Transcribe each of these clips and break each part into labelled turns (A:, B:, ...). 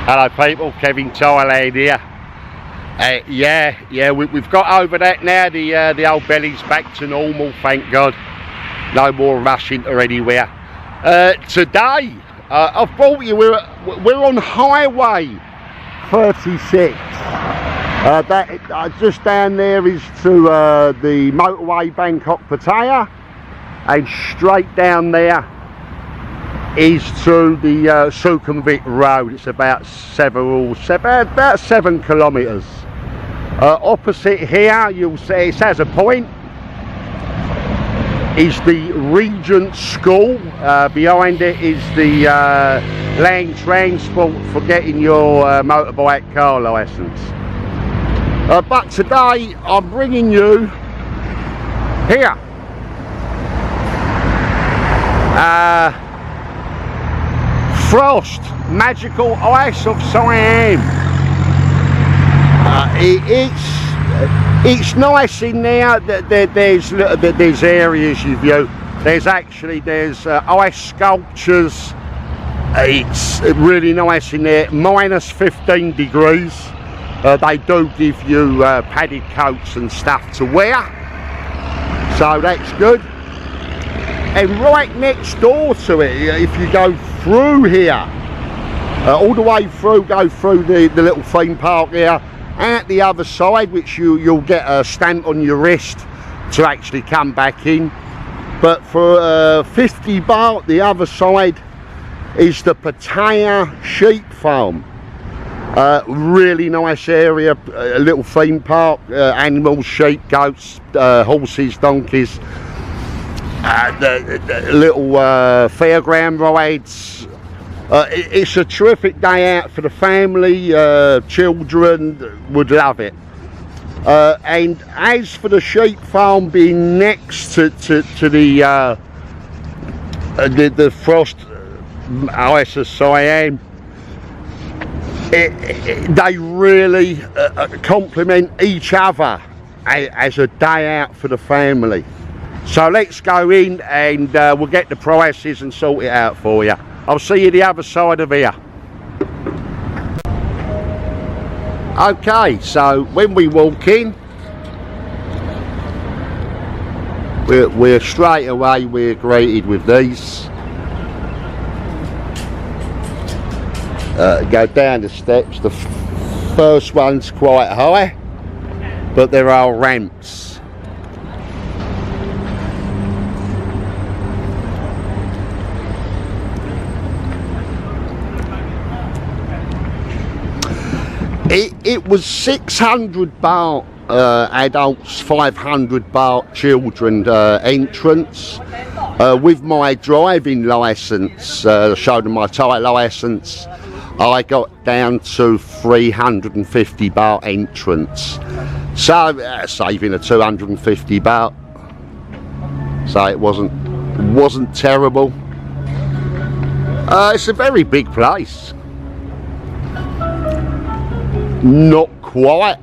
A: Hello people, Kev-In-Thailand here. We've got over that now. The old belly's back to normal, thank God. No more rushing to anywhere. Today, I've brought you, we're on Highway 36. Just down there is to the motorway Bangkok Pattaya, and straight down there is to the Sukhumvit Road. It's about 7 kilometres. Opposite here, you'll see it has a point, is the Regent School. Behind it is the land transport for getting your motorbike car licence. But today I'm bringing you here. FROST Magical Ice of Siam. It's nice in there. There's areas you view. There's ice sculptures. It's really nice in there. Minus 15 degrees. They do give you padded coats and stuff to wear, so that's good. And right next door to it, if you go through here, all the way through, go through the little theme park here, and at the other side, which you'll get a stamp on your wrist to actually come back in. But for 50 baht, the other side is the Pattaya Sheep Farm. Really nice area, a little theme park, animals, sheep, goats, horses, donkeys. The little fairground rides. It's a terrific day out for the family. Children would love it. And as for the sheep farm being next to the FROST Ice of Siam, they really complement each other as a day out for the family. So let's go in and we'll get the prices and sort it out for you. I'll see you the other side of here. Okay, so when we walk in, we're straight away, we're greeted with these. Go down the steps. The first one's quite high, but there are ramps. It was 600 baht adults, 500 baht children entrance. With my driving licence, showed them my Thai licence, I got down to 350 baht entrance. So saving a 250 baht. So it wasn't terrible. It's a very big place. Not quite,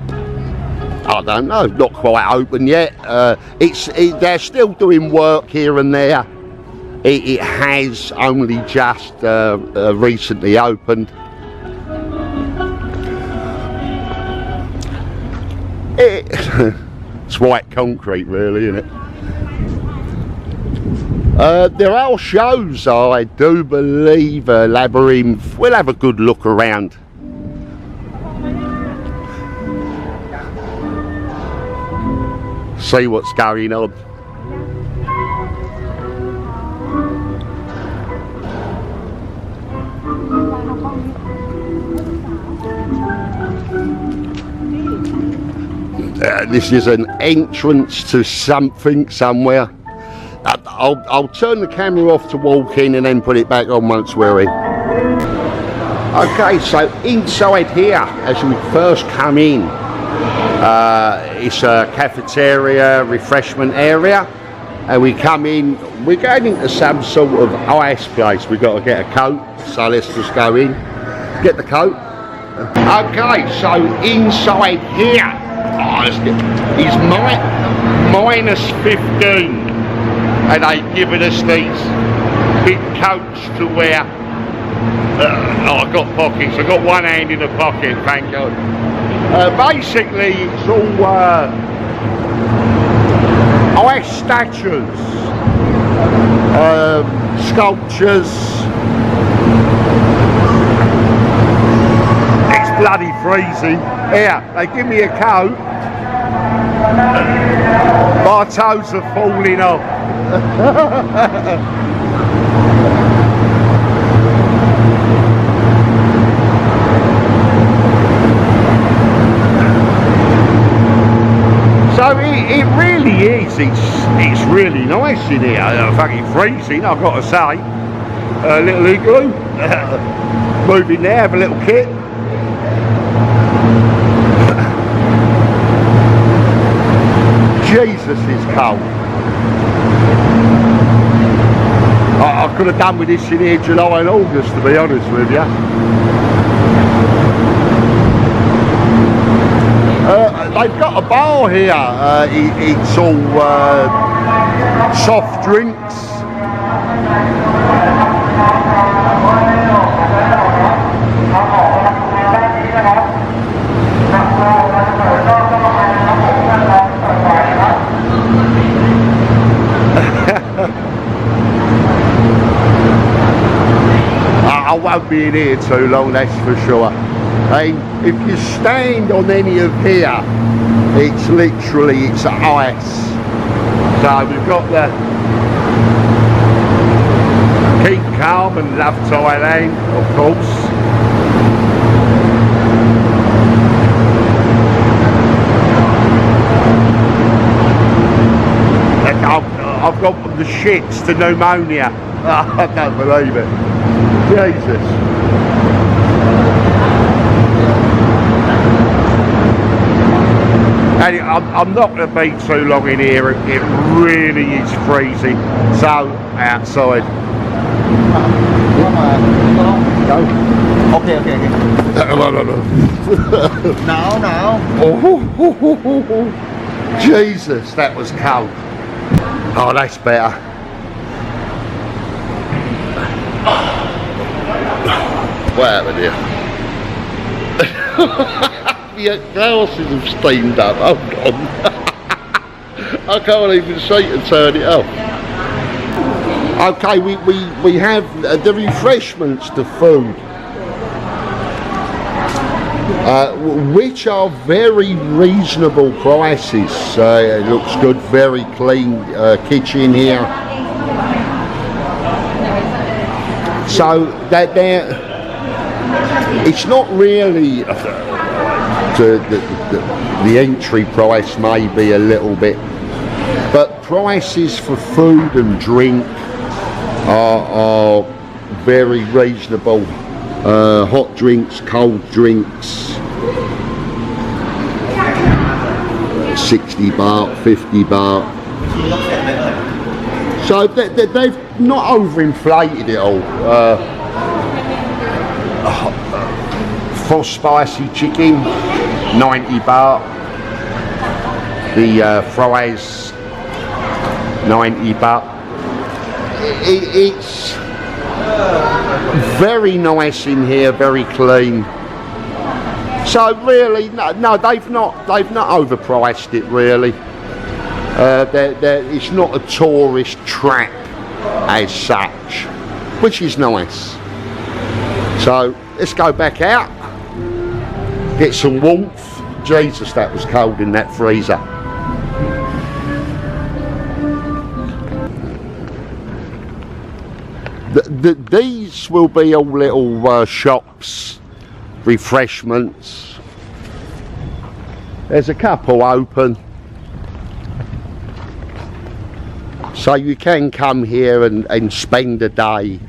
A: I don't know, not quite open yet. They're still doing work here and there. It has only just recently opened. It's white concrete really, isn't it? There are shows, I do believe. Labyrinth, we'll have a good look around. See what's going on. This is an entrance to something somewhere. I'll turn the camera off to walk in and then put it back on once we're in. Okay, so inside here, as we first come in, it's a cafeteria, refreshment area, and we come in, we're going into some sort of ice place. We've got to get a coat, so let's just go in, get the coat. Okay, so inside here is minus 15, and they've given us these big coats to wear. I've got pockets. I've got one hand in the pocket, thank God. Basically, it's all ice statues, sculptures. It's bloody freezing. Here, they give me a coat. My toes are falling off. So it really is, it's really nice in here. Fucking freezing, I've got to say. A little igloo, move in there, have a little kit. Jesus, it's cold. I could have done with this in here July and August, to be honest with you. They've got a bar here. It's all soft drinks. I won't be in here too long, that's for sure. If you stand on any of here, it's literally, it's ice. So we've got the Keep Calm and Love Thailand, of course. I've got the shits, the pneumonia. I don't believe it. Jesus. And I'm not going to be too long in here. It really is freezing. So outside. Go.
B: Okay. Now.
A: Oh, Jesus, that was cold. Oh, that's better. What happened here? Your glasses have steamed up. Hold on. I can't even see to turn it off. Okay, we have the refreshments, the food, which are very reasonable prices. It looks good, very clean kitchen here. So that it's not really the entry price may be a little bit, but prices for food and drink are very reasonable. Hot drinks, cold drinks, 60 baht, 50 baht. So they've not overinflated it all. Frost spicy chicken, 90 baht. The fries, 90 baht. It's very nice in here, very clean. So really, no, they've not overpriced it really. It's not a tourist trap as such, which is nice. So let's go back out, get some warmth. Jesus, that was cold in that freezer. These will be all little shops, refreshments. There's a couple open, so you can come here and spend a day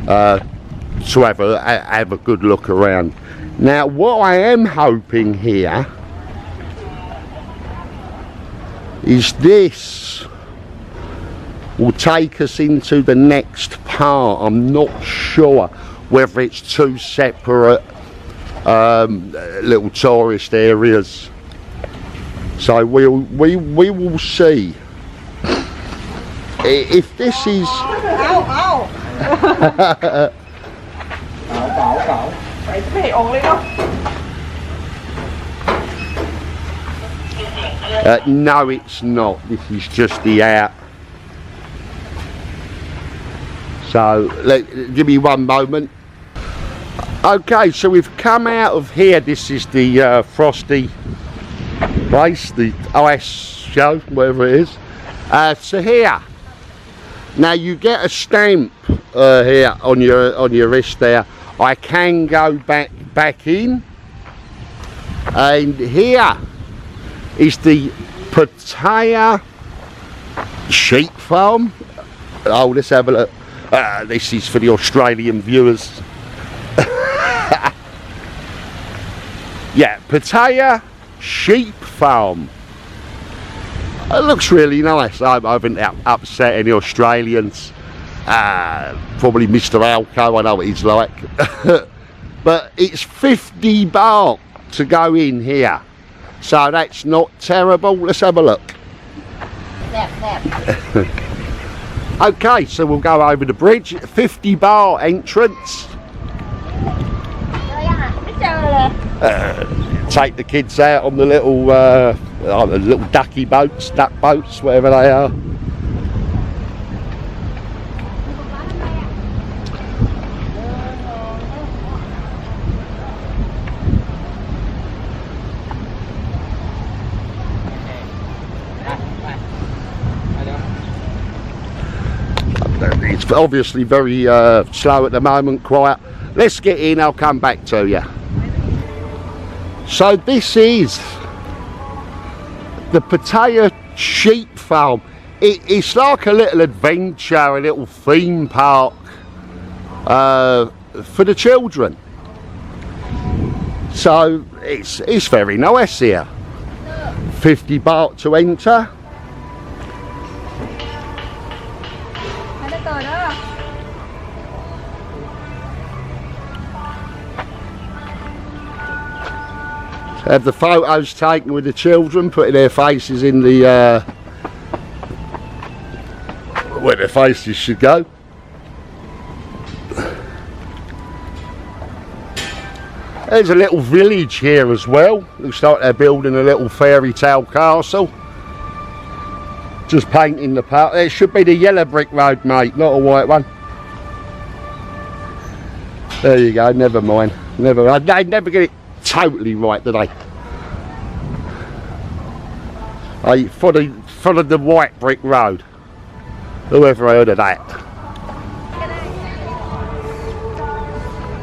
A: to have a good look around. Now what I am hoping here is this will take us into the next part. I'm not sure whether it's two separate little tourist areas, so we will see. If this is
B: cảo.
C: ใส่ไม่ออกเลยเนาะ
A: No, it's not. This is just the out. So, give me one moment. Okay, so we've come out of here. This is the Frosty place, the ice show, whatever it is. So here, now you get a stamp here on your wrist there. I can go back in, and here is the Pattaya Sheep Farm. Oh, let's have a look. This is for the Australian viewers. Yeah, Pattaya Sheep Farm. It looks really nice. I haven't upset any Australians. Probably Mr. Alco, I know what he's like. But it's 50 baht to go in here. So that's not terrible. Let's have a look. Okay, so we'll go over the bridge. 50 baht entrance. Take the kids out on the little ducky boats, duck boats, whatever they are. It's obviously very slow at the moment, quiet. Let's get in, I'll come back to you. So this is the Pattaya Sheep Farm. It's like a little adventure, a little theme park for the children. So it's very nice here. 50 baht to enter. Have the photos taken with the children, putting their faces in the where their faces should go. There's a little village here as well. Looks like they're building a little fairy tale castle. Just painting the part. It should be the yellow brick road, mate, not a white one. There you go. Never mind. They never get it totally right, do they? I followed the white brick road. Whoever heard of that?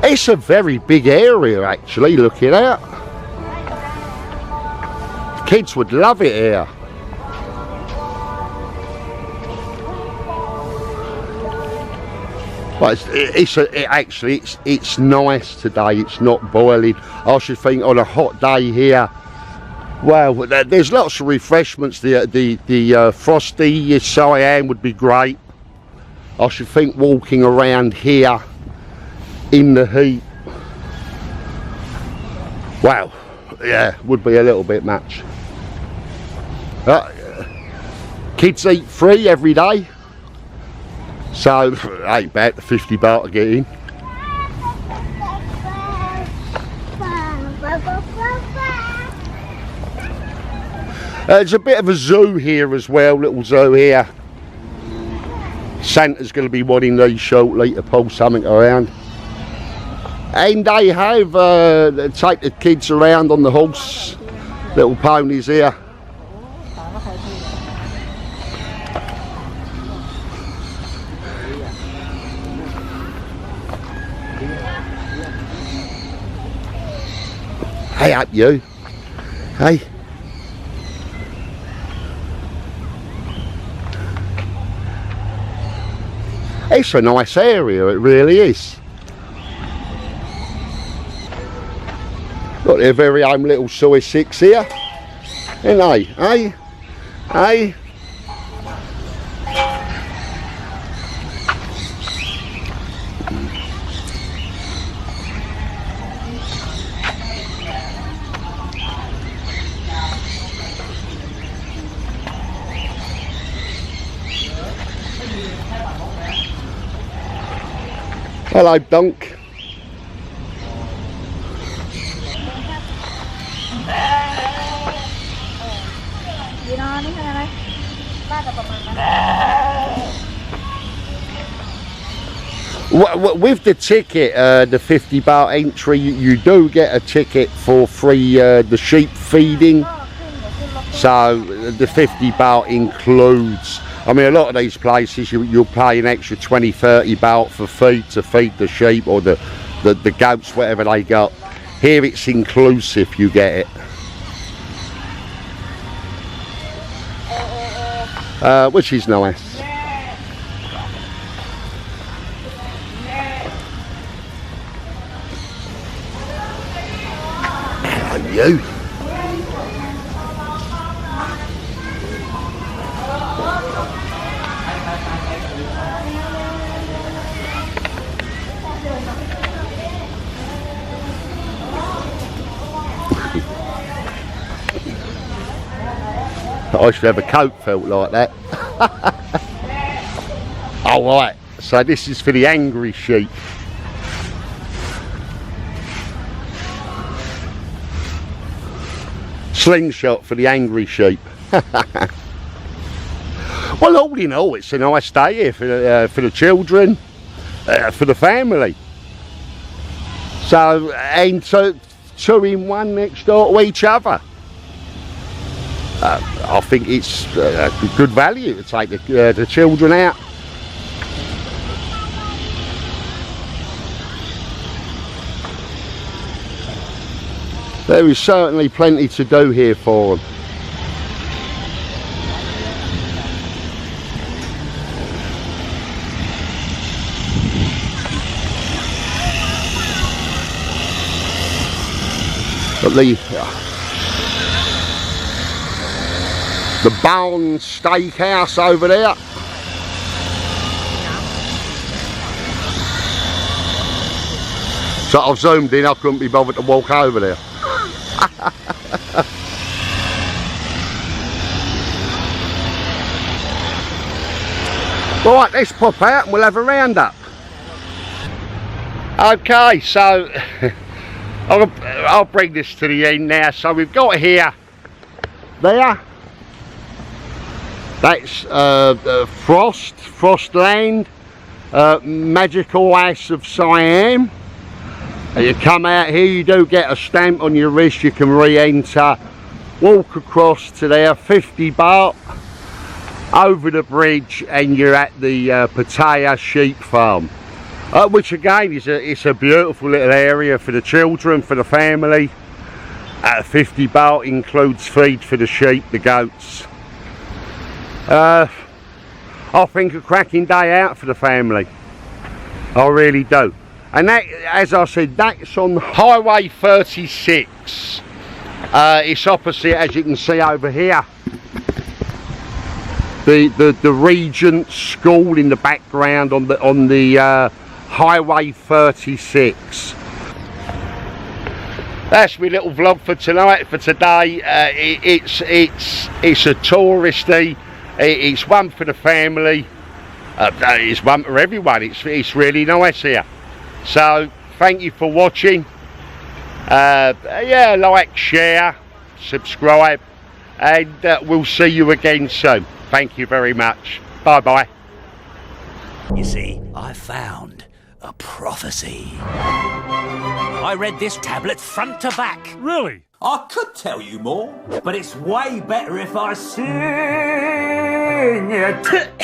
A: It's a very big area actually, looking out. Kids would love it here. But it's nice today. It's not boiling. I should think on a hot day here. Well, there's lots of refreshments. The Frosty SIAM would be great. I should think walking around here in the heat. Wow, yeah, would be a little bit much. Kids eat free every day. So, ain't bad, 50 baht to get in. There's a bit of a zoo here as well, little zoo here. Santa's going to be wanting these shortly to pull something around. And they have, take the kids around on the horse, little ponies here. Hey up you. Hey. It's a nice area, it really is. Got their very own little soy 6 here. And hey. Hello, Donk.
C: ดีเนาะนี่คืออะไรบ้านกับประมาณนั้น
A: With the ticket, the 50 baht entry, you do get a ticket for free the sheep feeding. So the 50 baht includes, I mean, a lot of these places you'll pay an extra 20-30 baht for feed to feed the sheep or the goats, whatever they got. Here it's inclusive, you get it. Which is nice. You. I should have a coat felt like that. All right, so this is for the angry sheep. Slingshot for the angry sheep. Well, all in all, it's a nice day here for the children, for the family. So, and so 2 in 1 next door to each other. I think it's good value to take the children out. There is certainly plenty to do here for them. But the Barn Steakhouse over there. So I've zoomed in, I couldn't be bothered to walk over there. Right, let's pop out and we'll have a roundup. Okay, so I'll bring this to the end now. So we've got here, there, that's Frost Land, Magical Ice of Siam. You come out here, you do get a stamp on your wrist, you can re-enter, walk across to there, 50 baht, over the bridge, and you're at the Pattaya Sheep Farm, which again is a beautiful little area for the children, for the family. 50 baht includes feed for the sheep, the goats. I think a cracking day out for the family, I really do. And that, as I said, that's on Highway 36. It's opposite, as you can see over here, the Regent School in the background on the Highway 36. That's my little vlog for tonight, for today. It's a touristy. It's one for the family. It's one for everyone. It's really nice here. So thank you for watching. Yeah, like, share, subscribe, and we'll see you again soon. Thank you very much. Bye bye.
D: You see, I found a prophecy. I read this tablet front to back.
E: Really?
D: I could tell you more, but it's way better if I sing it.